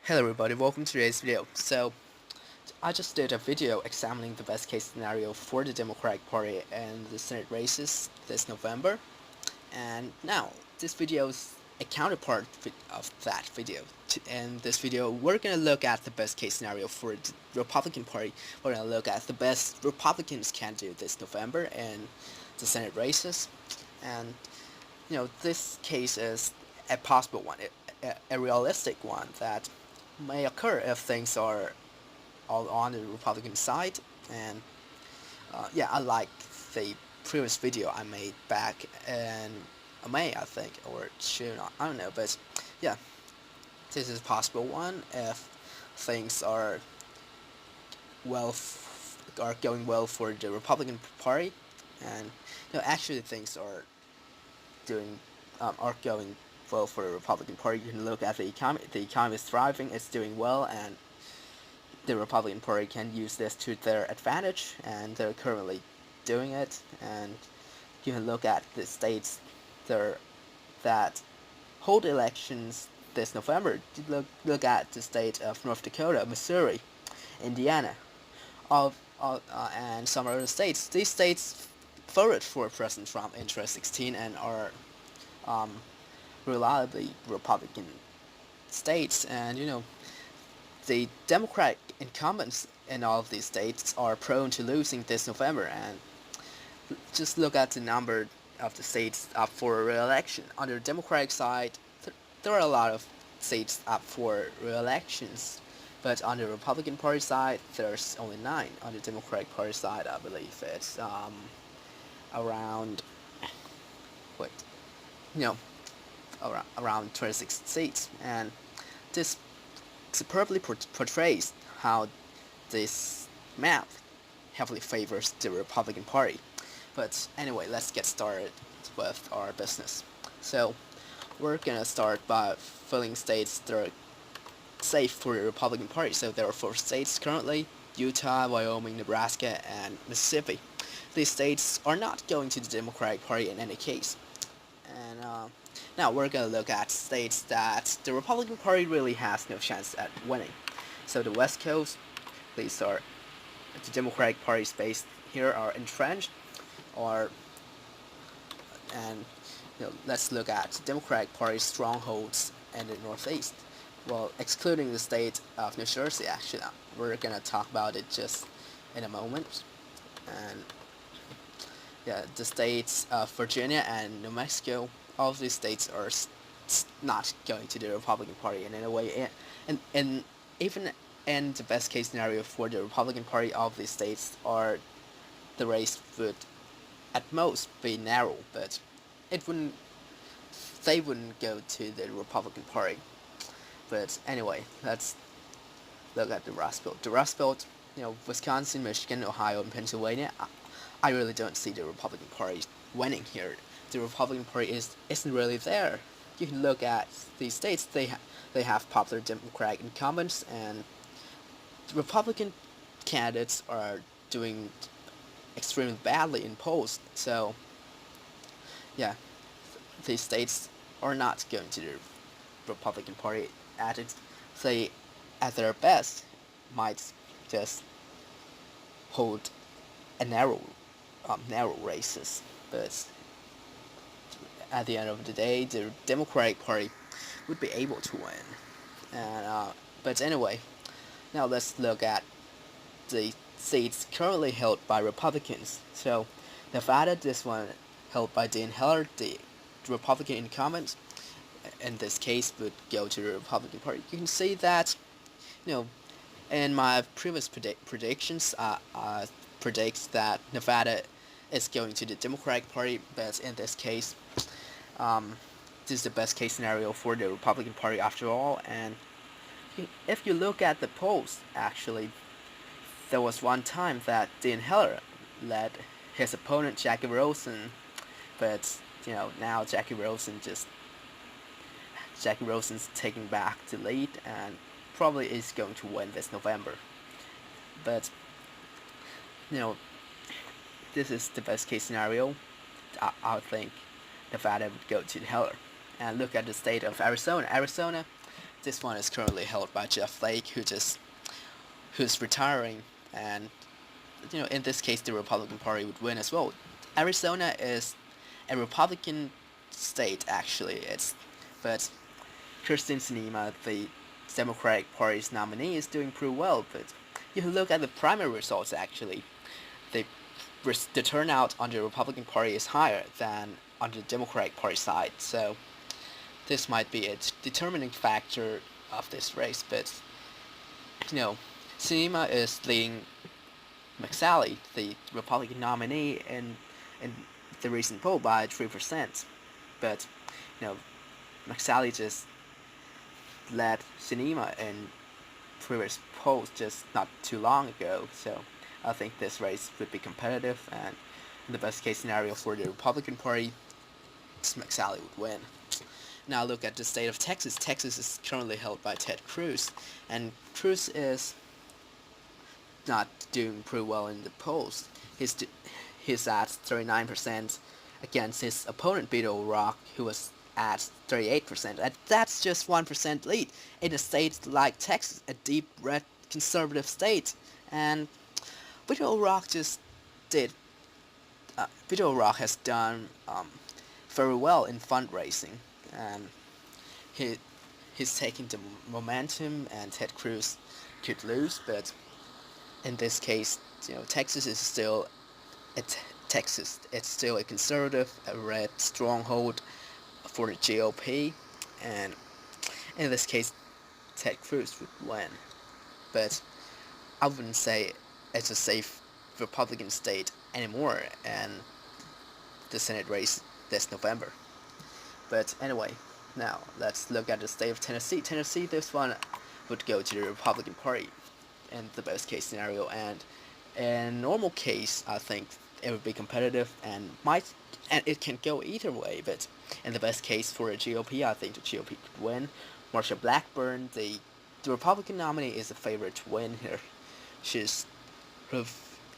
Hello everybody, welcome to today's video. So, I just did a video examining the best case scenario for the Democratic Party and the Senate races this November. And now, this video is a counterpart of that video. In this video, we're going to look at the best case scenario for the Republican Party. We're going to look at the best Republicans can do this November in the Senate races. And, this case is a possible one, a realistic one that may occur if things are all on the Republican side. And yeah, I like the previous video I made back in May, I think, or June, I don't know, but yeah, this is a possible one if things are are going well for the Republican Party, and actually things doing are going well for the Republican Party. You can look at the economy. The economy is thriving. It's doing well, and the Republican Party can use this to their advantage, and they're currently doing it. And you can look at the states that hold elections this November. Look at the state of North Dakota, Missouri, Indiana, and some other states. These states voted for President Trump in 2016 and are reliably Republican states. And the Democratic incumbents in all of these states are prone to losing this November. And just look at the number of the states up for re-election. On the Democratic side, there are a lot of seats up for re-elections, but on the Republican Party side, there's only 9. On the Democratic Party side, I believe it's around wait, you know, around 26 seats, and this superbly portrays how this map heavily favors the Republican Party. But anyway, let's get started with our business. So we're gonna start by filling states that are safe for the Republican Party. So there are 4 states currently: Utah, Wyoming, Nebraska, and Mississippi. These states are not going to the Democratic Party in any case. And now we're going to look at states that the Republican Party really has no chance at winning. So the West Coast, these are the Democratic Party space here are entrenched, or and let's look at Democratic Party strongholds in the Northeast. Well, excluding the state of New Jersey, actually, we're gonna talk about it just in a moment. And yeah, the states of Virginia and New Mexico, all of these states are not going to the Republican Party in any way. And even in the best case scenario for the Republican Party, all of these states are the race would at most be narrow, but it wouldn't they wouldn't go to the Republican Party. But anyway, let's look at the Rust Belt. The Rust Belt, Wisconsin, Michigan, Ohio, and Pennsylvania. I really don't see the Republican Party winning here. The Republican Party isn't really there. You can look at these states; they have popular Democratic incumbents, and the Republican candidates are doing extremely badly in polls. So yeah, these states are not going to the Republican Party at its say at their best might just hold a narrow races, but at the end of the day, the Democratic Party would be able to win. And but anyway, now let's look at the seats currently held by Republicans. So Nevada, this one held by Dean Heller, the Republican incumbent. In this case, would go to the Republican Party. You can see that, in my previous predictions, predicts that Nevada is going to the Democratic Party, but in this case, this is the best case scenario for the Republican Party after all. And if you look at the polls, actually, there was one time that Dean Heller led his opponent Jackie Rosen, but now Jackie Rosen's taking back the lead and probably is going to win this November. But this is the best case scenario. I would think Nevada would go to Heller. And look at the state of Arizona. Arizona, this one is currently held by Jeff Flake, who's retiring, and in this case, the Republican Party would win as well. Arizona is a Republican state, actually. But Kirsten Sinema, the Democratic Party's nominee, is doing pretty well. But if you look at the primary results, actually, the the turnout on the Republican Party is higher than on the Democratic Party side. So this might be a determining factor of this race. But you know, Sinema is leading McSally, the Republican nominee, in the recent poll by 3%. But you know, McSally just led Sinema in previous polls just not too long ago. So I think this race would be competitive, and in the best case scenario for the Republican Party, McSally would win. Now look at the state of Texas. Texas is currently held by Ted Cruz, and Cruz is not doing pretty well in the polls. He's at 39% against his opponent Beto O'Rourke, who was at 38%. And that's just 1% lead in a state like Texas, a deep red conservative state. And Beto O'Rourke just did. Beto O'Rourke has done very well in fundraising, and he he's taking the momentum, and Ted Cruz could lose, but in this case, Texas is still Texas. It's still a conservative, a red stronghold for the GOP, and in this case, Ted Cruz would win. But I wouldn't say it's a safe Republican state anymore, and the Senate race this November. But anyway, now let's look at the state of Tennessee. Tennessee, this one would go to the Republican Party in the best case scenario, and in normal case, I think it would be competitive and it can go either way. But in the best case for the GOP, I think the GOP could win. Marsha Blackburn, the Republican nominee, is a favorite to win here. She's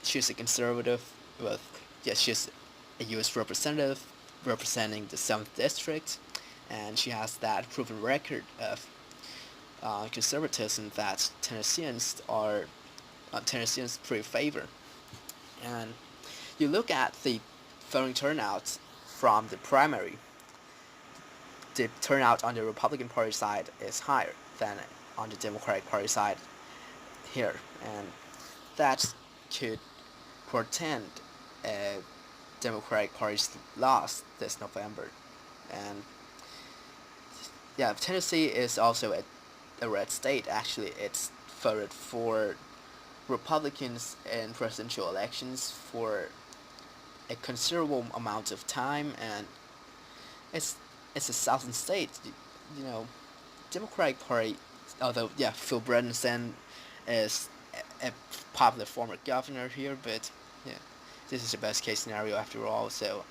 she's a conservative, with she's a U.S. representative representing the 7th district, and she has that proven record of conservatism that Tennesseans pretty favor. And you look at the voting turnout from the primary. The turnout on the Republican Party side is higher than on the Democratic Party side here, and that could portend a Democratic Party's loss this November. And yeah, Tennessee is also a red state. Actually, it's voted for Republicans in presidential elections for a considerable amount of time, and it's a southern state. You know, Democratic Party, although Phil Bredesen is a popular former governor here, but yeah, this is the best case scenario after all. So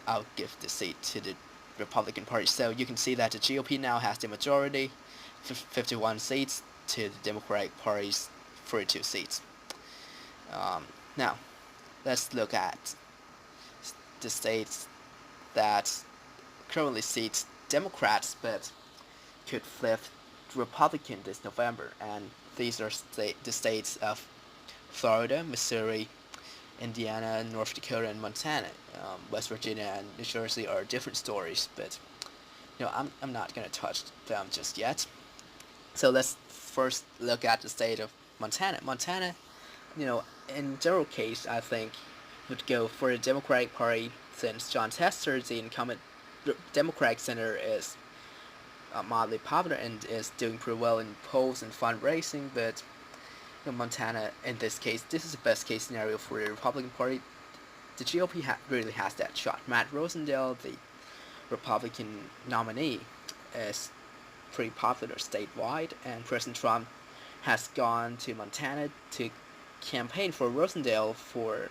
I'll give the seat to the Republican Party. So you can see that the GOP now has the majority, 51 seats, to the Democratic Party's 42 seats. Now, let's look at the states that currently seats Democrats but could flip Republican this November, and these are the states of Florida, Missouri, Indiana, North Dakota, and Montana. West Virginia and New Jersey are different stories, but I'm not gonna touch them just yet. So let's first look at the state of Montana. Montana, in general case, I think would go for the Democratic Party, since John Tester, the incumbent Democratic senator, is mildly popular and is doing pretty well in polls and fundraising. But Montana, in this case, this is the best case scenario for the Republican Party. The GOP really has that shot. Matt Rosendale, the Republican nominee, is pretty popular statewide, and President Trump has gone to Montana to campaign for Rosendale for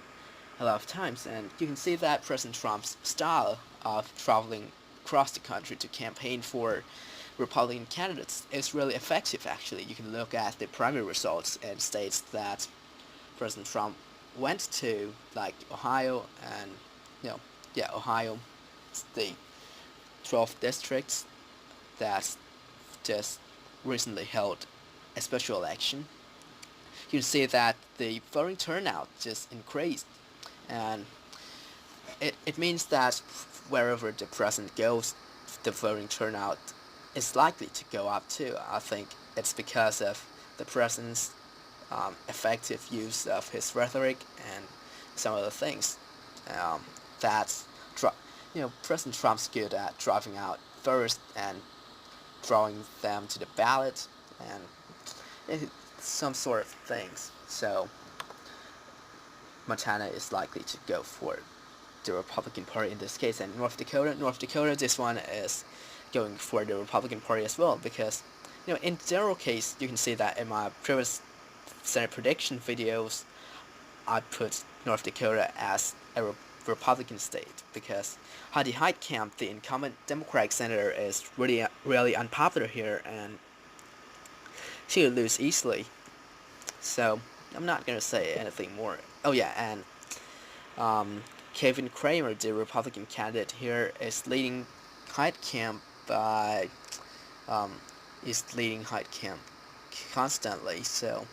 a lot of times, and you can see that President Trump's style of traveling across the country to campaign for Republican candidates is really effective. Actually, you can look at the primary results in states that President Trump went to, like Ohio, and Ohio, the 12 districts that just recently held a special election, you can see that the voting turnout just increased, and it means that wherever the president goes, the voting turnout is likely to go up too. I think it's because of the president's effective use of his rhetoric and some other things. Um, that's President Trump's good at driving out voters and drawing them to the ballot and some sort of things. So Montana is likely to go for the Republican Party in this case, and North Dakota, this one is going for the Republican Party as well, because in general case, you can see that in my previous Senate prediction videos, I put North Dakota as a Republican state because Heidi Heitkamp, the incumbent Democratic senator, is really unpopular here, and she will lose easily. So I'm not gonna say anything more. Oh yeah, and Kevin Cramer, the Republican candidate here, is leading Heitkamp by is leading Heitkamp constantly. So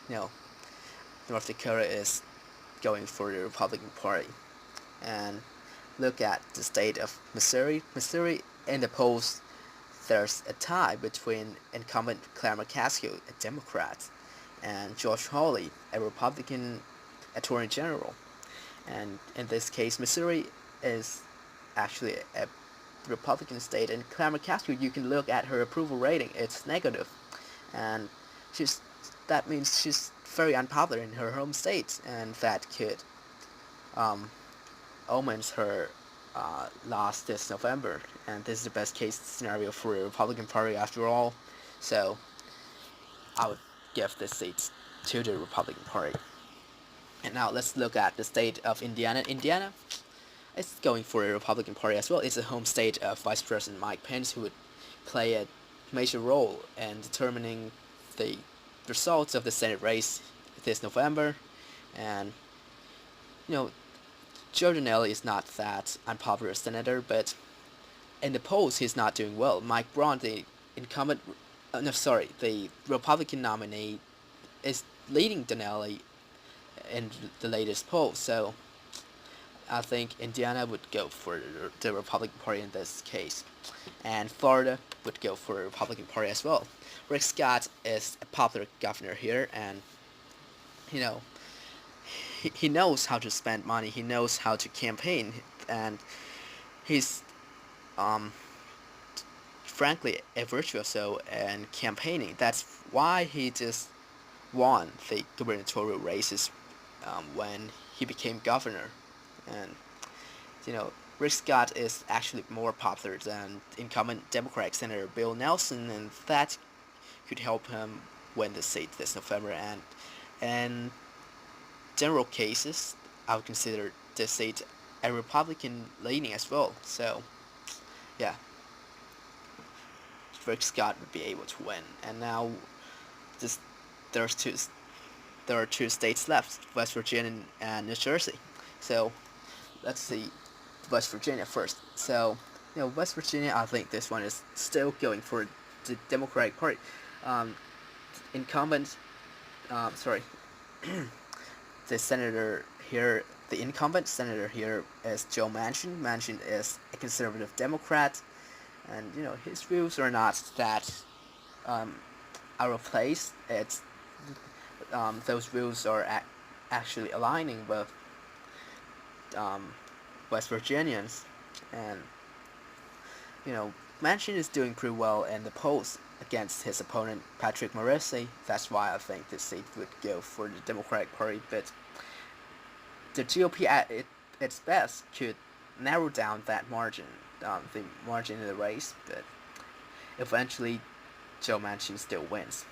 North Dakota is going for the Republican Party. And look at the state of Missouri. Missouri, in the polls, there's a tie between incumbent Claire McCaskill, a Democrat, and Josh Hawley, a Republican Attorney General. And in this case, Missouri is actually a Republican state, and Claire McCaskill, you can look at her approval rating, it's negative, and that means she's very unpopular in her home state, and that could omens her loss this November, and this is the best case scenario for the Republican Party after all. So I would give this seat to the Republican Party. And now let's look at the state of Indiana. Indiana is going for the Republican Party as well. It's a home state of Vice President Mike Pence, who would play a major role in determining the results of the Senate race this November. And Joe Donnelly is not that unpopular senator, but in the polls he's not doing well. Mike Braun, the incumbent, the Republican nominee, is leading Donnelly in the latest poll. So I think Indiana would go for the Republican Party in this case, and Florida would go for the Republican Party as well. Rick Scott is a popular governor here, and he knows how to spend money. He knows how to campaign, and he's frankly a virtuoso in campaigning. That's why he just won the gubernatorial races when he became governor. And Rick Scott is actually more popular than incumbent Democratic Senator Bill Nelson, and that could help him win the seat this November. And in general cases, I would consider this seat a Republican leaning as well. So yeah, Rick Scott would be able to win. And now this there's two there are two states left, West Virginia and New Jersey. So let's see West Virginia first. So West Virginia, I think this one is still going for the Democratic Party. Incumbent, sorry, the incumbent senator here is Joe Manchin. Manchin is a conservative Democrat, and his views are not that out of place. It's those views are actually aligning with West Virginians, and Manchin is doing pretty well in the polls against his opponent Patrick Morrisey. That's why I think this seat would go for the Democratic Party. But the GOP at its best could narrow down that margin, the margin in the race, but eventually Joe Manchin still wins.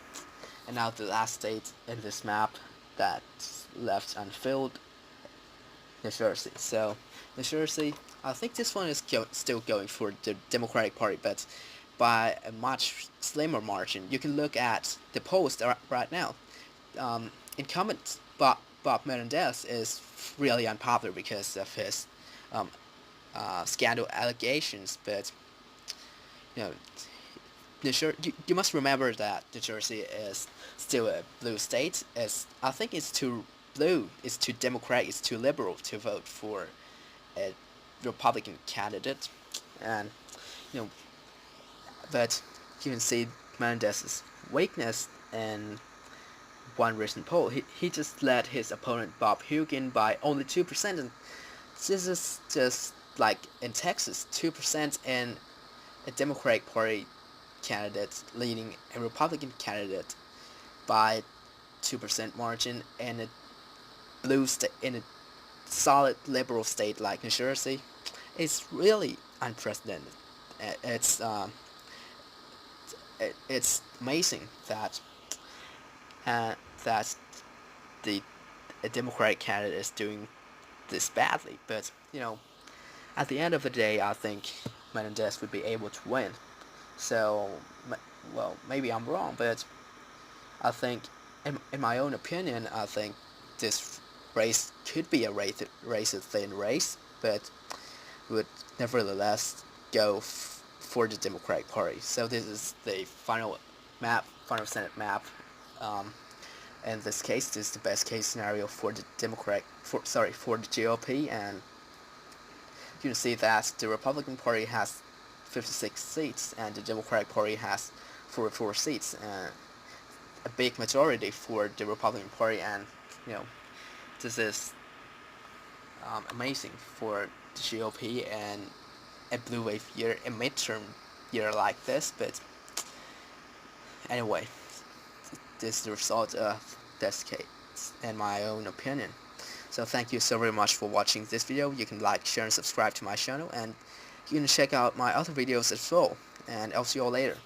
And now the last state in this map that's left unfilled, New Jersey. So New Jersey, I think this one is still going for the Democratic Party, but by a much slimmer margin. You can look at the polls right now. Incumbent Bob Menendez is really unpopular because of his scandal allegations, but You must remember that New Jersey is still a blue state. I think it's too blue, it's too Democratic, it's too liberal to vote for a Republican candidate, and you know, but you can see Menendez's weakness in one recent poll. He just led his opponent Bob Hugin by only 2%, and this is just like in Texas, 2% in a Democratic Party candidate leading a Republican candidate by 2% margin in a in a solid liberal state like New Jersey. It's really unprecedented. It's it's amazing that uh, that the a Democratic candidate is doing this badly. But at the end of the day, I think Menendez would be able to win. So, well, maybe I'm wrong, but I think, in my own opinion, I think this race could be a razor-thin race, but would nevertheless go for the Democratic Party. So this is the final Senate map. Um, in this case, this is the best case scenario for the for the GOP, and you can see that the Republican Party has 56 seats and the Democratic Party has 44 seats. A big majority for the Republican Party, and you know this is amazing for the GOP and a blue wave year, a midterm year like this. But anyway, this is the result of this case, in my own opinion. So thank you so very much for watching this video. You can like, share, and subscribe to my channel, and you can check out my other videos as well. And I'll see you all later.